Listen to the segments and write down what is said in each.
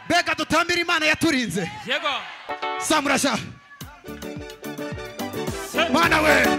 Bega dutambira Imana yaturinze. Yego. Samurasha. Mana we.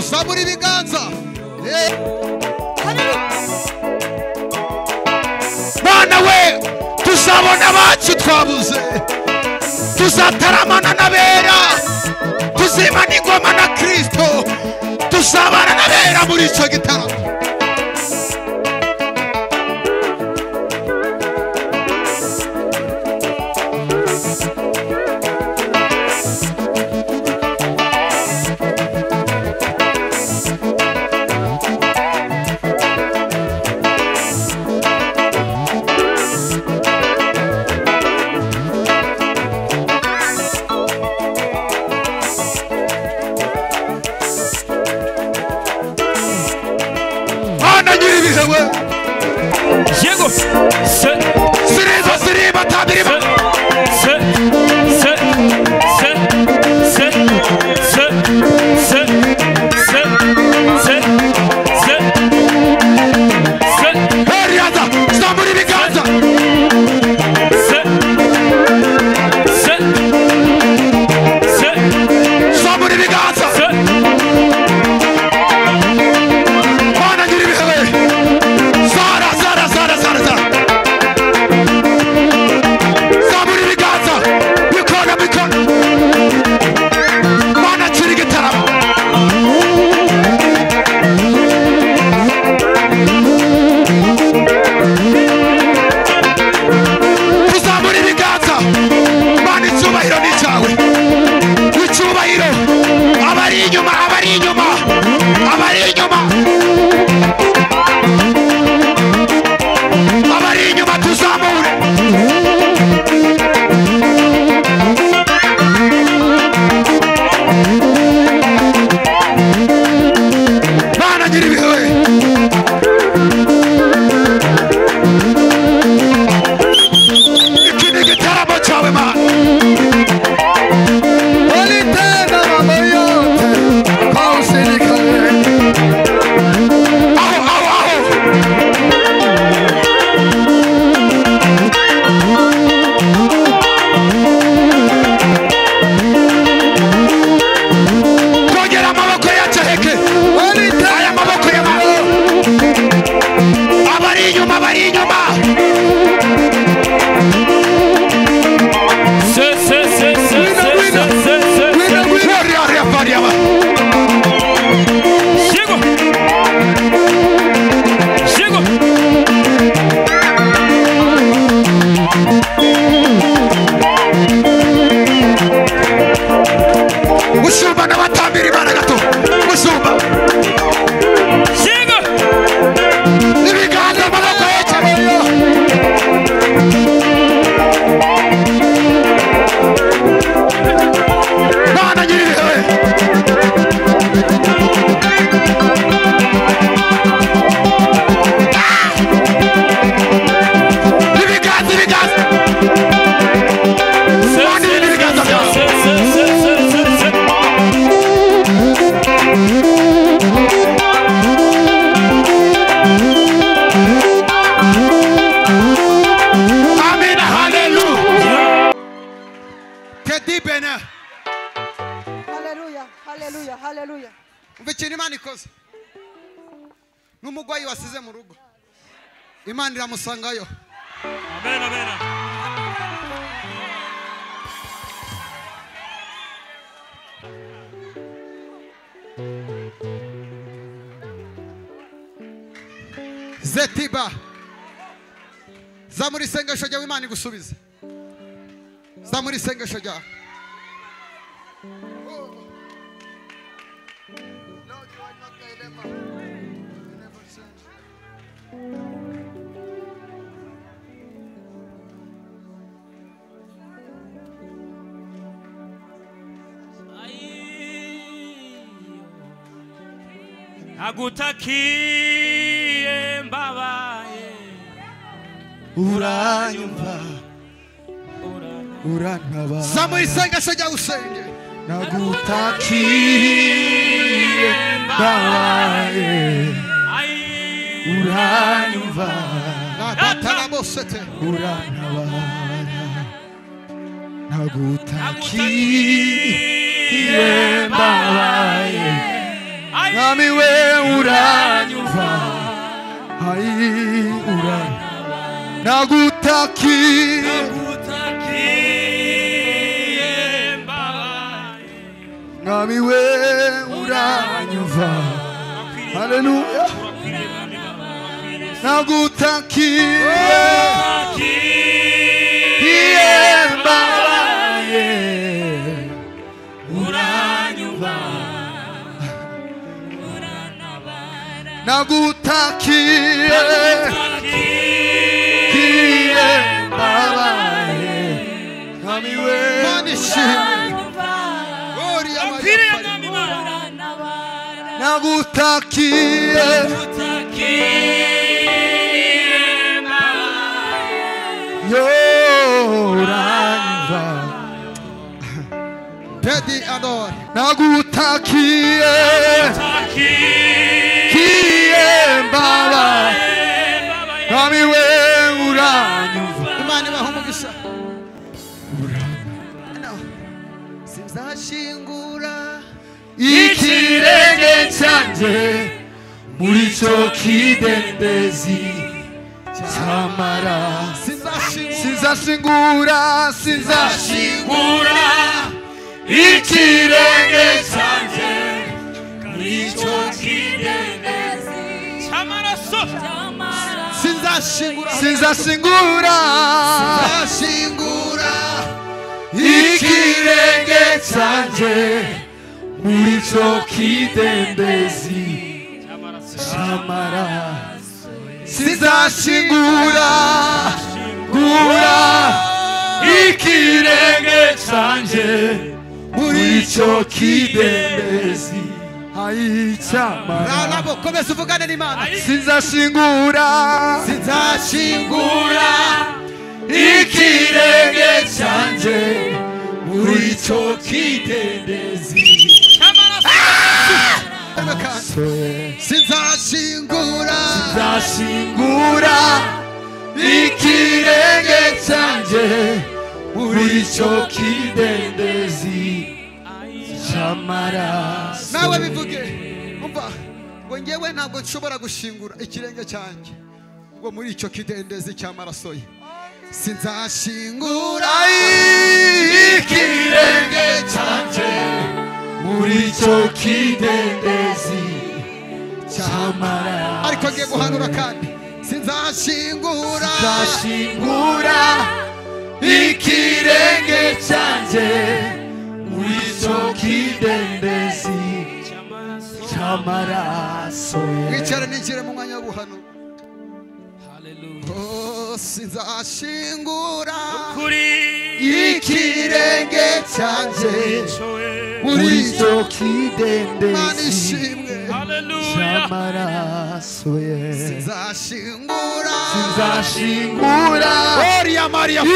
Saburi biganza. Mana we tuzabona bacu twabuze. Tuzataramana nabera. Tuzimana ingoma na Kristo. Tuzabana nabera muri ico gitaramo. Yego. Siriba tabiriba. Heriada, saburi biganza. Saburi biganza. Mana ngiri bihewe. Zara. Saburi biganza. Bikona. Mana chiri gitaramo. Saburi biganza. Mana icyubahiro ni cyawe. Icyubahiro. Abari inyuma. Abari inyuma tuzamure. Mana ngiri bihewe. Iki ni gitaramo cyawe Mana. Walitenda mambo yote kwa usilikale. Aho. Kongera amaboko yacu heke. Aya maboko ya Mana. Abari inyuma. Mushumba n'abatambira Imana gato. Mushumba. Ibiganza amaboko yacu. Mana ngiri bihewe. Ibiganza. Mana ibiganza byawe. Amen, hallelujah. Kedi bene. Hallelujah. Umvikira Imana ikoze. N'umugwayi wasize mu rugo. Imana iramusangayo. Amen. Zetiba. Zamuri sengesho ryawe Imana igusubize. Zamuri sengesho ryawe. Agutakiye mbabaye uranyumva urantaba zamu isengesho rya usenge nagutakiye mbabaye uranyumva nabatarabosete urantaba nagutakiye mbabaye Nami we uranyumva nagutakiye Nami we uranyumva Hallelujah nagutakiye mbabaye uranyumva nagutakiye mbabaye Nami we nagutakiye uranyumva Daddy adore nagutakiye mbabaye Nami we uranyumva Imana ibahumugisha sinzashingura ikirenge cyanjye muri cyo kidendezi cyamara sinzashingura ikirenge cyanjye muri cyo kidendezi cy'amaraso sinzashingura ikirenge cyanjye muri cyo kidendezi cy'amaraso sinzashingura ikirenge cyanjye muri cyo kidendezi cy'amaraso komeza uvugane n'Imana sinzashingura ikirenge cyanjye muri cyo kidendezi sinzashingura ikirenge cyanjye muri cyo kidendezi cy'amaraso nawe bivuge umva ngo ngewe ntabwo nshobora gushingura ikirenge cyanjye ngo muri icyo kidendezi cy'amaraso ye sinzashingura ikirenge cyanjye muri icyo kidendezi cy'amaraso ariko ngiye guhanura kandi sinzashingura ikirenge cyanjye muri icyo kidendezi cy'amaraso wicare nigire mu mwanya w'ubuhanu sinzashingura ikirenge cyanjye muri icyo kidendezi cy'amaraso ye sinzashingura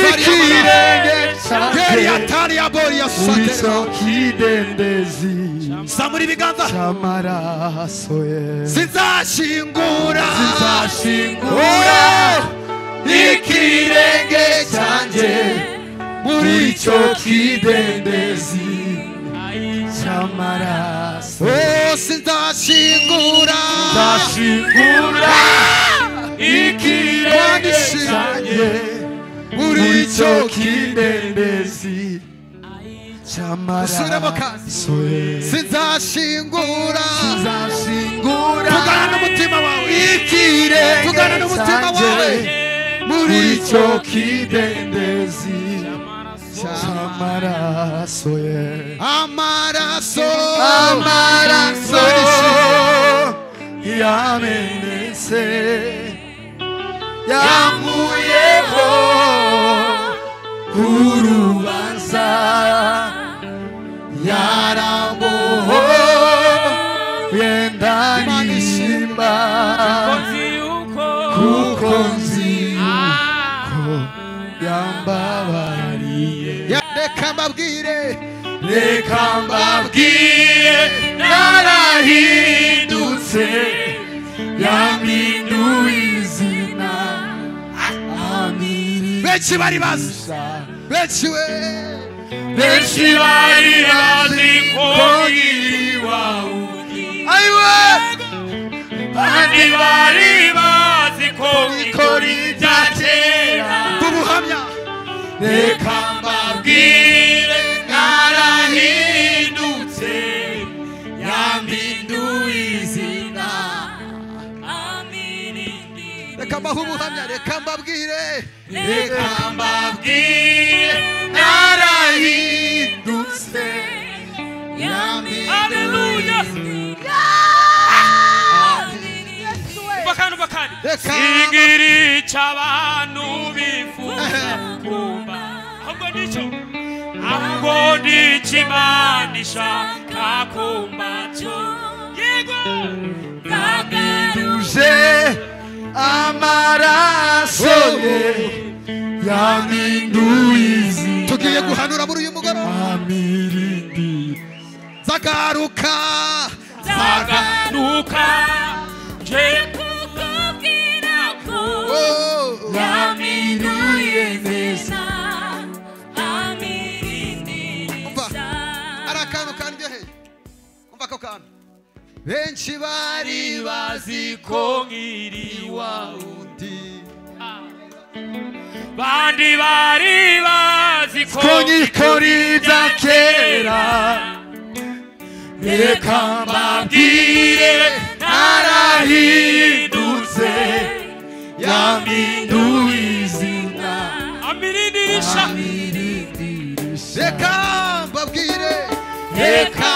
ikirenge cyanjye muri icyo kidendezi cy'amaraso ye sinzashingura ikirenge cyanjye muri icyo kidendezi cy'amaraso sinzashingura ikirenge cyanjye muri icyo kidendezi cy'amaraso sinzashingura tugana n'umutima wawe ikirenge cyanjye muri icyo kidendezi cy'amaraso ye amaraso yamenetse yankuyeho urubanza yarambohoye ndanishima kuko nzi yuko yambabariye. Reka mbabwire narahindutse yampinduye izina amiri. Benshi bari bazi ko yiriwa ayiwe bandi bari bazi ko ikora ibya kera ubuhamya. Reka mbabwire narahindutse yampinduye izina amirindi. Reka mbahe ubuhamya, reka mbabwire narahindutse yampinduye izina. bakani singiri cy'abantu bifuza kumva ahubwo ndikimanisha kakumba cyo yego kagaruje amaraso ye yampinduye izina. Tugiye guhanura muri uyu mugoroba amirindi zagaruka je kukubwira ko yampinduye neza. Benshi bari bazi ko nkiri wa undi, bandi bari bazi ko nkikora ibya kera. Reka mbabwire narahindutse yampinduye izina amirindirisha. Reka mbabwire reka